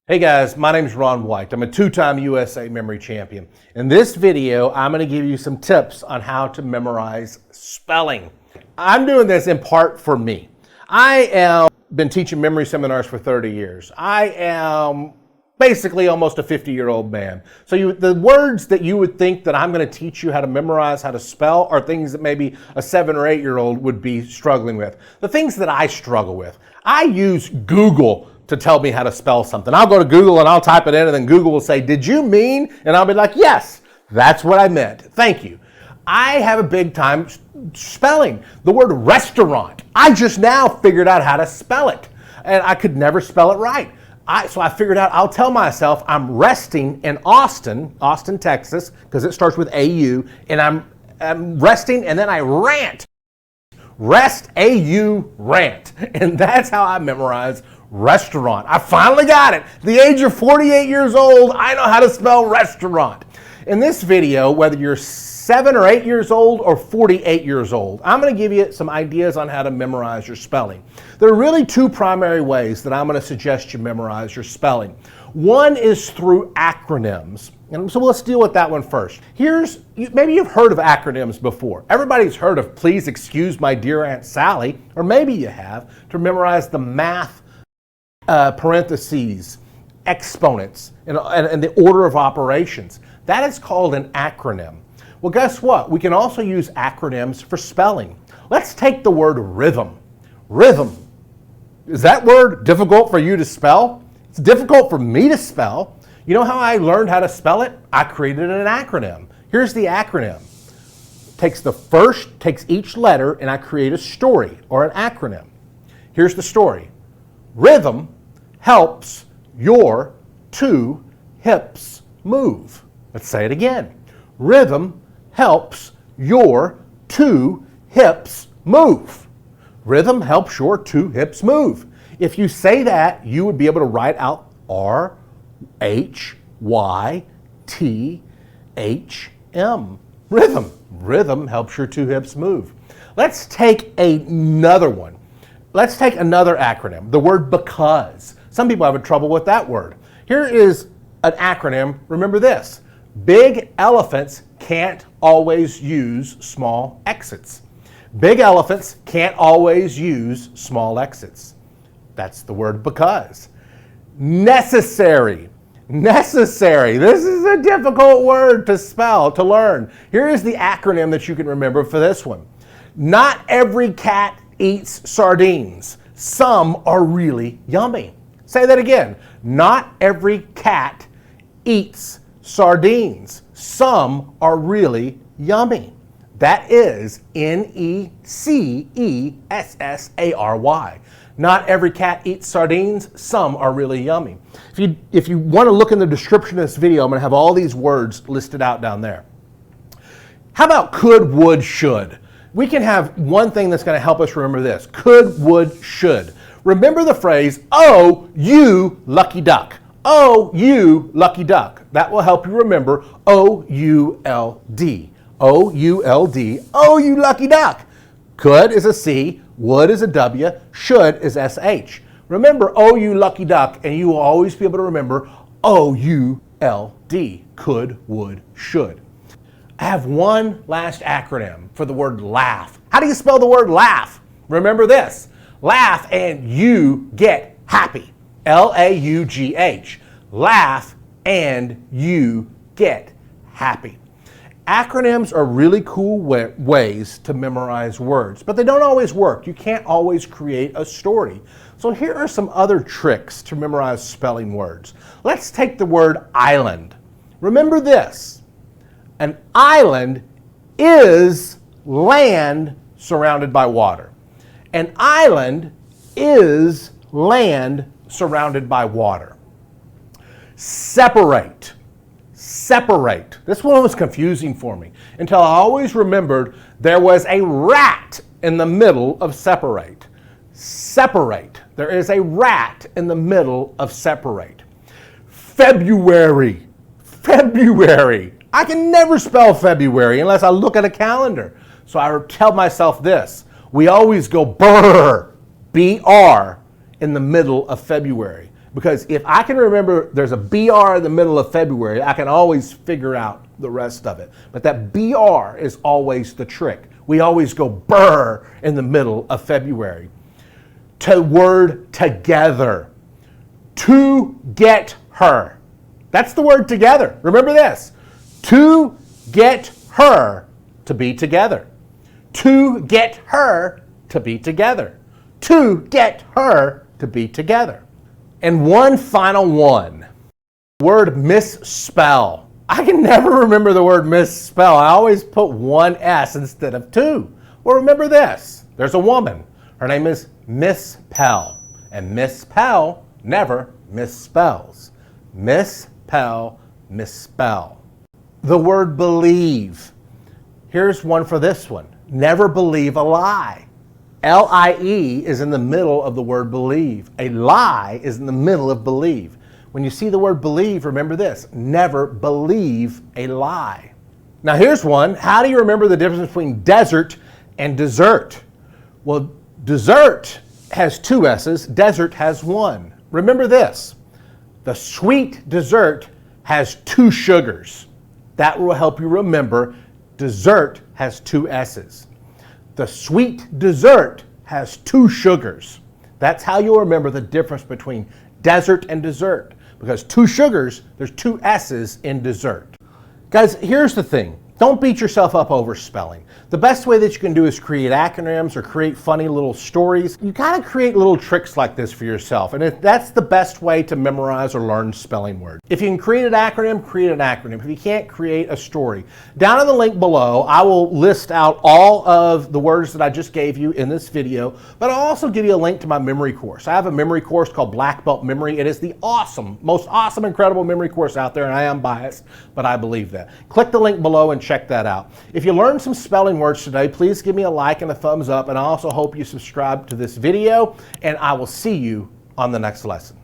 Hey guys, my name is Ron White. I'm a two-time USA memory champion. In this video, I'm going to give you some tips on how to memorize spelling. I'm doing this in part for me. I have been teaching memory seminars for 30 years. I am basically almost a 50-year-old man. So the words that you would think that I'm going to teach you how to memorize, how to spell, are things that maybe a 7 or 8-year-old would be struggling with. The things that I struggle with. I use Google to tell me how to spell something. I'll go to Google and I'll type it in, and then Google will say, "Did you mean?" And I'll be like, "Yes, that's what I meant. Thank you." I have a big time spelling the word restaurant. I just now figured out how to spell it, and I could never spell it right. So I figured out, I'll tell myself I'm resting in Austin, Texas, because it starts with AU, and I'm resting, and then I rant. Rest, AU, rant. And that's how I memorize restaurant. I finally got it. At the age of 48 years old, I know how to spell restaurant. In this video, whether you're 7 or 8 years old or 48 years old, I'm going to give you some ideas on how to memorize your spelling. There are really two primary ways that I'm going to suggest you memorize your spelling. One is through acronyms. And so let's deal with that one first. Maybe you've heard of acronyms before. Everybody's heard of "Please excuse my dear Aunt Sally," or maybe you have, to memorize the math parentheses, exponents, and the order of operations. That is called an acronym. Well, guess what? We can also use acronyms for spelling. Let's take the word rhythm. Rhythm. Is that word difficult for you to spell? It's difficult for me to spell. You know how I learned how to spell it? I created an acronym. Here's the acronym. Takes each letter, and I create a story or an acronym. Here's the story. Rhythm helps your two hips move. Let's say it again. Rhythm helps your two hips move. Rhythm helps your two hips move. If you say that, you would be able to write out RHYTHM. Rhythm. Rhythm helps your two hips move. Let's take another one. Let's take another acronym, the word because. Some people have trouble with that word. Here is an acronym. Remember this. Big elephants can't always use small exits. Big elephants can't always use small exits. That's the word because. Necessary. Necessary. This is a difficult word to spell, to learn. Here is the acronym that you can remember for this one. Not every cat eats sardines. Some are really yummy. Say that again. Not every cat eats sardines. Some are really yummy. That is Necessary. Not every cat eats sardines. Some are really yummy. If you want to look in the description of this video, I'm going to have all these words listed out down there. How about could, would, should? We can have one thing that's going to help us remember this. Could, would, should. Remember the phrase, "Oh, you lucky duck." Oh, you lucky duck. That will help you remember O-U-L-D. O-U-L-D. Oh, you lucky duck. Could is a C, would is a W, should is S-H. Remember "Oh, you lucky duck," and you will always be able to remember O-U-L-D. Could, would, should. I have one last acronym for the word laugh. How do you spell the word laugh? Remember this. Laugh and you get happy. L-A-U-G-H. Laugh and you get happy. Acronyms are really cool ways to memorize words, but they don't always work. You can't always create a story. So here are some other tricks to memorize spelling words. Let's take the word island. Remember this. An island is land surrounded by water. An island is land surrounded by water. Separate. Separate. This one was confusing for me until I always remembered there was a rat in the middle of separate. Separate. There is a rat in the middle of separate. February. February. I can never spell February unless I look at a calendar. So I tell myself this. We always go BR, B-R, in the middle of February. Because if I can remember there's a BR in the middle of February, I can always figure out the rest of it. But that BR is always the trick. We always go brr in the middle of February. To word together. To get her. That's the word together. Remember this. To get her to be together. To get her to be together. To get her to be together. And one final one. Word misspell. I can never remember the word misspell. I always put one S instead of two. Well, remember this. There's a woman. Her name is Miss Pell. And Miss Pell never misspells. Miss Pell, misspell. The word believe. Here's one for this one. Never believe a lie. L-I-E is in the middle of the word believe. A lie is in the middle of believe. When you see the word believe, remember this. Never believe a lie. Now here's one. How do you remember the difference between desert and dessert? Well, dessert has two S's. Desert has one. Remember this. The sweet dessert has two sugars. That will help you remember dessert has two S's. The sweet dessert has two sugars. That's how you'll remember the difference between desert and dessert. Because two sugars, there's two S's in dessert. Guys, here's the thing. Don't beat yourself up over spelling. The best way that you can do is create acronyms or create funny little stories. You gotta create little tricks like this for yourself. And that's the best way to memorize or learn spelling words. If you can create an acronym, create an acronym. If you can't, create a story. Down in the link below, I will list out all of the words that I just gave you in this video, but I'll also give you a link to my memory course. I have a memory course called Black Belt Memory. It is the most awesome, incredible memory course out there, and I am biased, but I believe that. Click the link below and check that out. If you learned some spelling words today, please give me a like and a thumbs up, and I also hope you subscribe to this video, and I will see you on the next lesson.